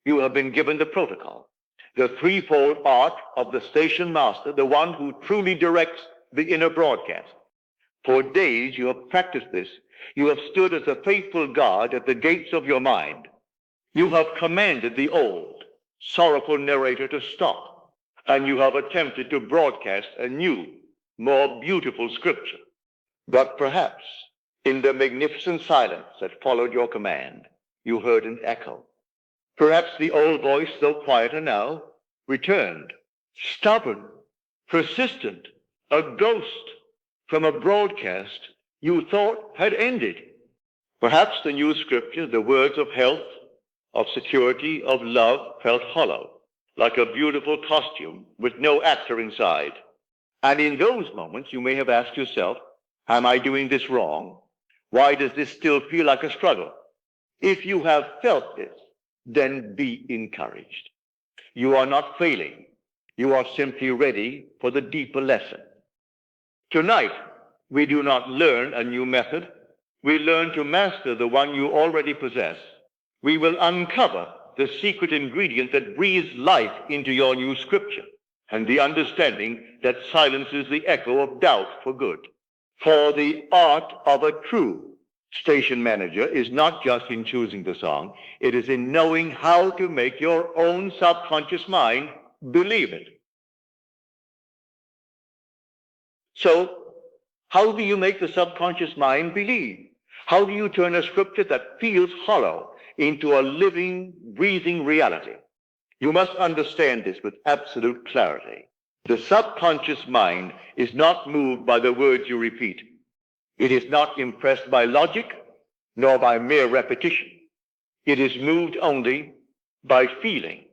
You have been given the protocol, the threefold art of the station master, the one who truly directs the inner broadcast. For days you have practiced this. You have stood as a faithful guard at the gates of your mind. You have commanded the old, sorrowful narrator to stop, and you have attempted to broadcast a new, more beautiful scripture. But perhaps in the magnificent silence that followed your command, you heard an echo. Perhaps the old voice, though quieter now, returned, stubborn, persistent, a ghost from a broadcast you thought had ended. Perhaps the new scripture, the words of health, of security, of love, felt hollow, like a beautiful costume with no actor inside. And in those moments, you may have asked yourself, am I doing this wrong? Why does this still feel like a struggle? If you have felt this, then be encouraged. You are not failing. You are simply ready for the deeper lesson. Tonight, we do not learn a new method. We learn to master the one you already possess. We will uncover the secret ingredient that breathes life into your new scripture and the understanding that silences the echo of doubt for good. For the art of a true station manager is not just in choosing the song, it is in knowing how to make your own subconscious mind believe it. So, how do you make the subconscious mind believe? How do you turn a scripture that feels hollow into a living, breathing reality? You must understand this with absolute clarity. The subconscious mind is not moved by the words you repeat. It is not impressed by logic, nor by mere repetition. It is moved only by feeling.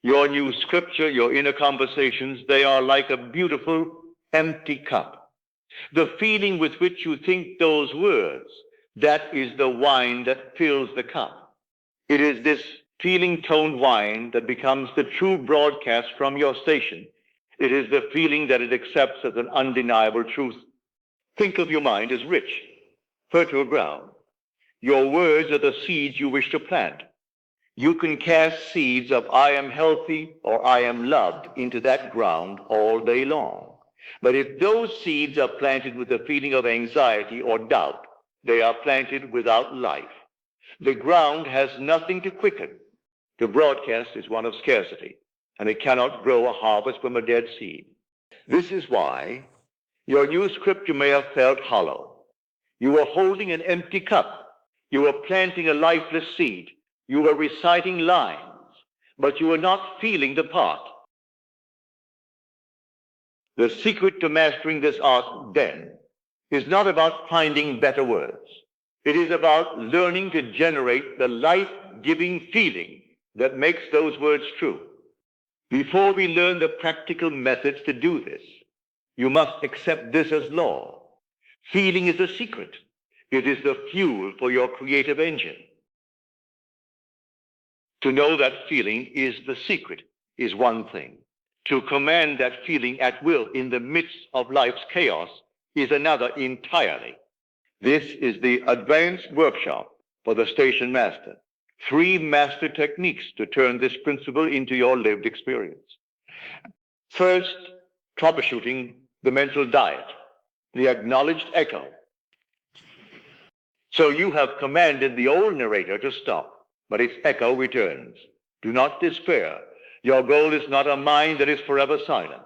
Your new scripture, your inner conversations, they are like a beautiful empty cup. The feeling with which you think those words, that is the wine that fills the cup. It is this feeling-toned wine that becomes the true broadcast from your station. It is the feeling that it accepts as an undeniable truth. Think of your mind as rich, fertile ground. Your words are the seeds you wish to plant. You can cast seeds of I am healthy or I am loved into that ground all day long. But if those seeds are planted with a feeling of anxiety or doubt, they are planted without life. The ground has nothing to quicken. To broadcast is one of scarcity, and it cannot grow a harvest from a dead seed. This is why your new scripture may have felt hollow. You were holding an empty cup. You were planting a lifeless seed. You were reciting lines, but you were not feeling the part. The secret to mastering this art, then, is not about finding better words. It is about learning to generate the life-giving feeling that makes those words true. Before we learn the practical methods to do this, you must accept this as law. Feeling is a secret. It is the fuel for your creative engine. To know that feeling is the secret is one thing. To command that feeling at will in the midst of life's chaos is another entirely. This is the advanced workshop for the station master. 3 master techniques to turn this principle into your lived experience. First, troubleshooting the mental diet, the acknowledged echo. So you have commanded the old narrator to stop, but its echo returns. Do not despair. Your goal is not a mind that is forever silent.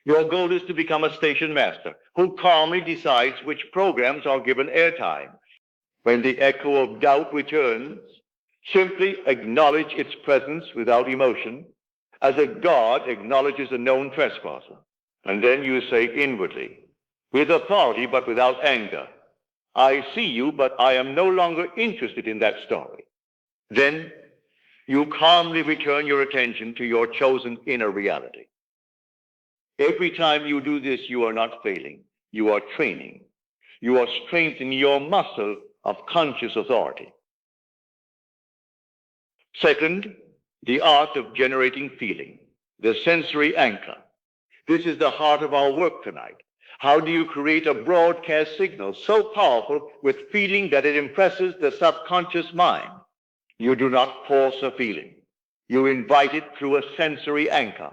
Your goal is to become a station master who calmly decides which programs are given airtime. When the echo of doubt returns, simply acknowledge its presence without emotion, as a guard acknowledges a known trespasser. And then you say inwardly, with authority but without anger, I see you, but I am no longer interested in that story. Then you calmly return your attention to your chosen inner reality. Every time you do this, you are not failing. You are training. You are strengthening your muscle of conscious authority. Second, the art of generating feeling, the sensory anchor. This is the heart of our work tonight. How do you create a broadcast signal so powerful with feeling that it impresses the subconscious mind? You do not force a feeling. You invite it through a sensory anchor.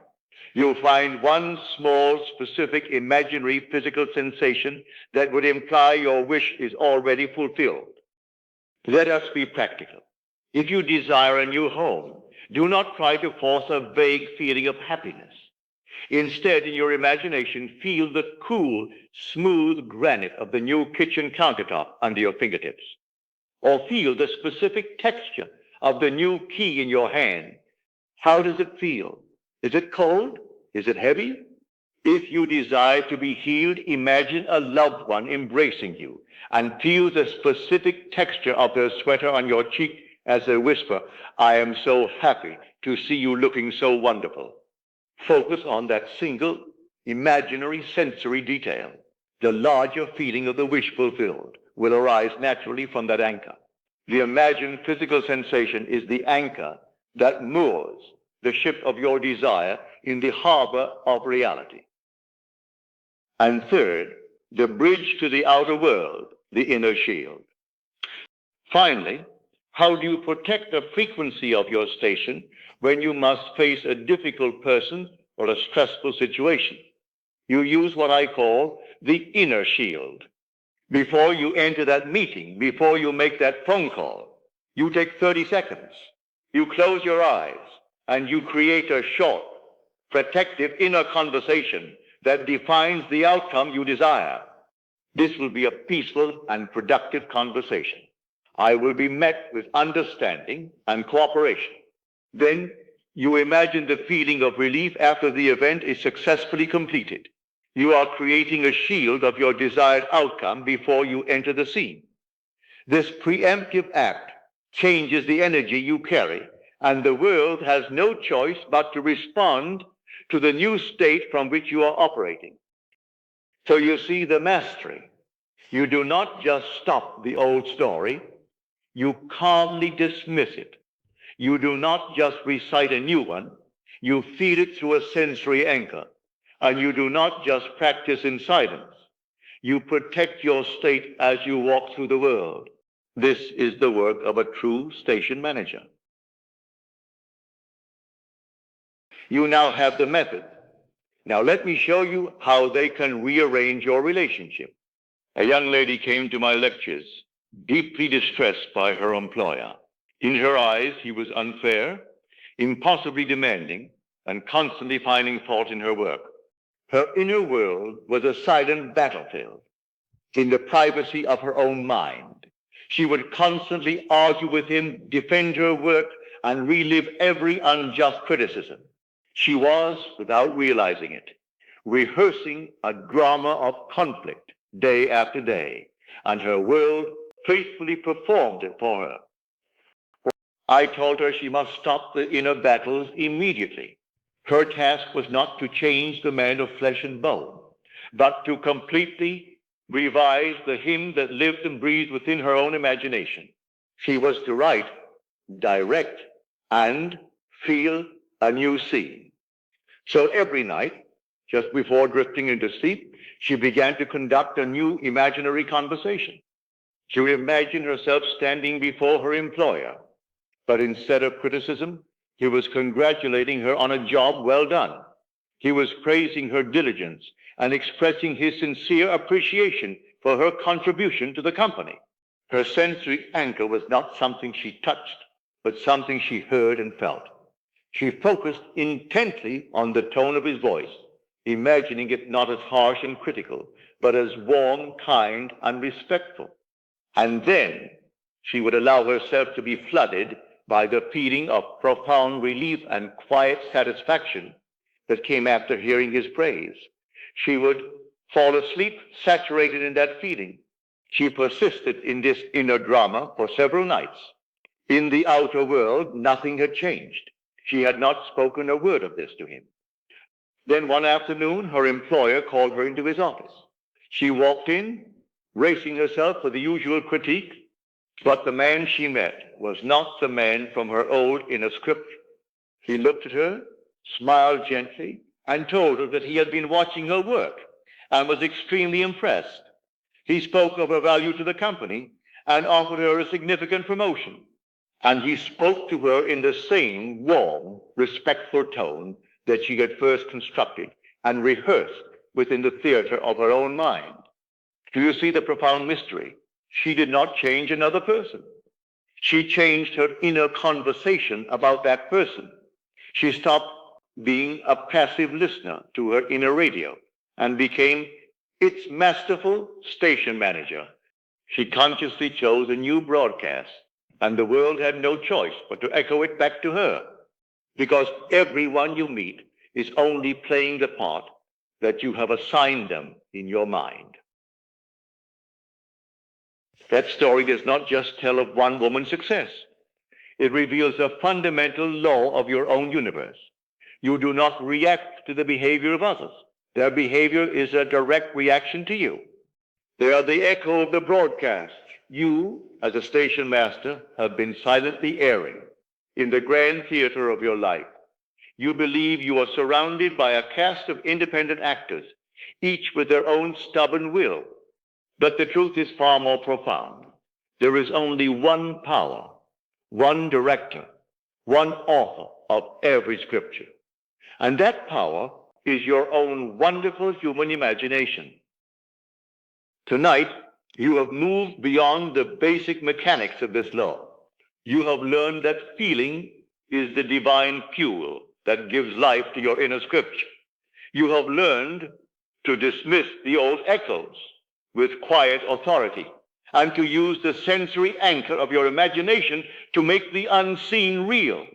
You'll find one small, specific, imaginary physical sensation that would imply your wish is already fulfilled. Let us be practical. If you desire a new home, do not try to force a vague feeling of happiness. Instead, in your imagination, feel the cool, smooth granite of the new kitchen countertop under your fingertips. Or feel the specific texture of the new key in your hand. How does it feel? Is it cold? Is it heavy? If you desire to be healed, imagine a loved one embracing you and feel the specific texture of their sweater on your cheek as they whisper, "I am so happy to see you looking so wonderful." Focus on that single imaginary sensory detail. The larger feeling of the wish fulfilled will arise naturally from that anchor. The imagined physical sensation is the anchor that moors the ship of your desire in the harbor of reality. And third, the bridge to the outer world, the inner shield. Finally, how do you protect the frequency of your station when you must face a difficult person or a stressful situation? You use what I call the inner shield. Before you enter that meeting, before you make that phone call, you take 30 seconds. You close your eyes and you create a short, protective inner conversation that defines the outcome you desire. This will be a peaceful and productive conversation. I will be met with understanding and cooperation. Then you imagine the feeling of relief after the event is successfully completed. You are creating a shield of your desired outcome before you enter the scene. This preemptive act changes the energy you carry, and the world has no choice but to respond to the new state from which you are operating. So you see the mastery. You do not just stop the old story, you calmly dismiss it. You do not just recite a new one, you feed it through a sensory anchor. And you do not just practice in silence. You protect your state as you walk through the world. This is the work of a true station manager. You now have the method. Now let me show you how they can rearrange your relationship. A young lady came to my lectures, deeply distressed by her employer. In her eyes, he was unfair, impossibly demanding, and constantly finding fault in her work. Her inner world was a silent battlefield. In the privacy of her own mind, she would constantly argue with him, defend her work, and relive every unjust criticism. She was, without realizing it, rehearsing a drama of conflict day after day, and her world faithfully performed it for her. I told her she must stop the inner battles immediately. Her task was not to change the man of flesh and bone, but to completely revise the hymn that lived and breathed within her own imagination. She was to write, direct, and feel a new scene. So every night, just before drifting into sleep, she began to conduct a new imaginary conversation. She would imagine herself standing before her employer, but instead of criticism, he was congratulating her on a job well done. He was praising her diligence and expressing his sincere appreciation for her contribution to the company. Her sensory anchor was not something she touched, but something she heard and felt. She focused intently on the tone of his voice, imagining it not as harsh and critical, but as warm, kind, and respectful. And then she would allow herself to be flooded by the feeling of profound relief and quiet satisfaction that came after hearing his praise. She would fall asleep saturated in that feeling. She persisted in this inner drama for several nights. In the outer world, nothing had changed. She had not spoken a word of this to him. Then one afternoon, her employer called her into his office. She walked in, bracing herself for the usual critique, but the man she met was not the man from her old inner script. He looked at her, smiled gently, and told her that he had been watching her work and was extremely impressed. He spoke of her value to the company and offered her a significant promotion. And he spoke to her in the same warm, respectful tone that she had first constructed and rehearsed within the theater of her own mind. Do you see the profound mystery? She did not change another person. She changed her inner conversation about that person. She stopped being a passive listener to her inner radio and became its masterful station manager. She consciously chose a new broadcast, and the world had no choice but to echo it back to her, because everyone you meet is only playing the part that you have assigned them in your mind. That story does not just tell of one woman's success. It reveals a fundamental law of your own universe. You do not react to the behavior of others. Their behavior is a direct reaction to you. They are the echo of the broadcast you, as a station master, have been silently airing in the grand theater of your life. You believe you are surrounded by a cast of independent actors, each with their own stubborn will. But the truth is far more profound. There is only one power, one director, one author of every scripture. And that power is your own wonderful human imagination. Tonight, you have moved beyond the basic mechanics of this law. You have learned that feeling is the divine fuel that gives life to your inner scripture. You have learned to dismiss the old echoes with quiet authority and to use the sensory anchor of your imagination to make the unseen real.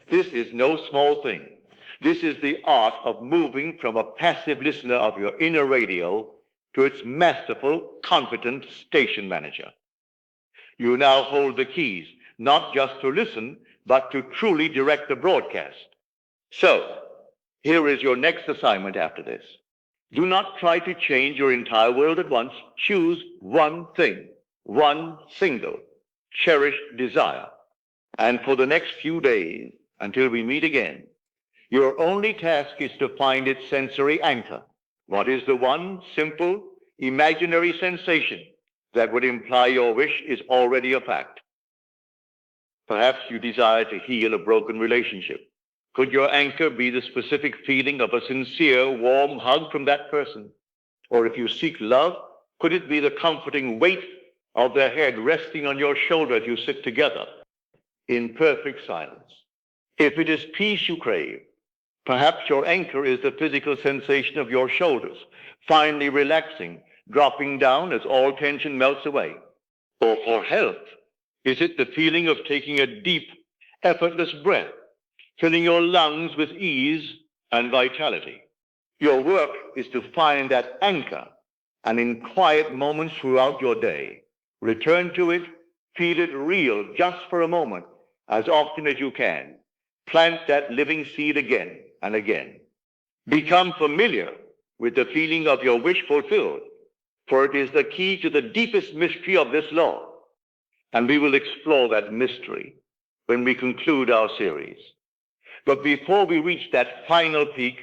This is no small thing. This is the art of moving from a passive listener of your inner radio to its masterful, competent station manager. You now hold the keys, not just to listen, but to truly direct the broadcast. So, here is your next assignment after this. Do not try to change your entire world at once. Choose one thing, one single, cherished desire. And for the next few days, until we meet again, your only task is to find its sensory anchor. What is the one simple, imaginary sensation that would imply your wish is already a fact? Perhaps you desire to heal a broken relationship. Could your anchor be the specific feeling of a sincere, warm hug from that person? Or if you seek love, could it be the comforting weight of their head resting on your shoulder as you sit together in perfect silence? If it is peace you crave, perhaps your anchor is the physical sensation of your shoulders, finally relaxing, dropping down as all tension melts away. Or for health, is it the feeling of taking a deep, effortless breath, filling your lungs with ease and vitality? Your work is to find that anchor, and in quiet moments throughout your day, return to it, feel it real just for a moment, as often as you can. Plant that living seed again and again. Become familiar with the feeling of your wish fulfilled, for it is the key to the deepest mystery of this law. And we will explore that mystery when we conclude our series. But before we reach that final peak,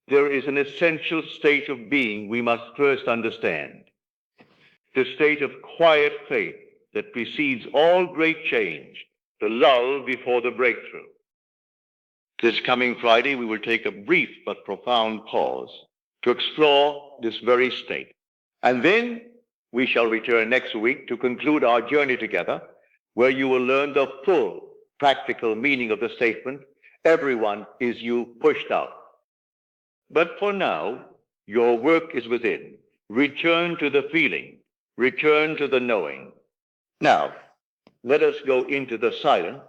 there is an essential state of being we must first understand. The state of quiet faith that precedes all great change, the lull before the breakthrough. This coming Friday, we will take a brief but profound pause to explore this very state. And then we shall return next week to conclude our journey together, where you will learn the full practical meaning of the statement, everyone is you pushed out. But for now, your work is within. Return to the feeling. Return to the knowing. Now, let us go into the silent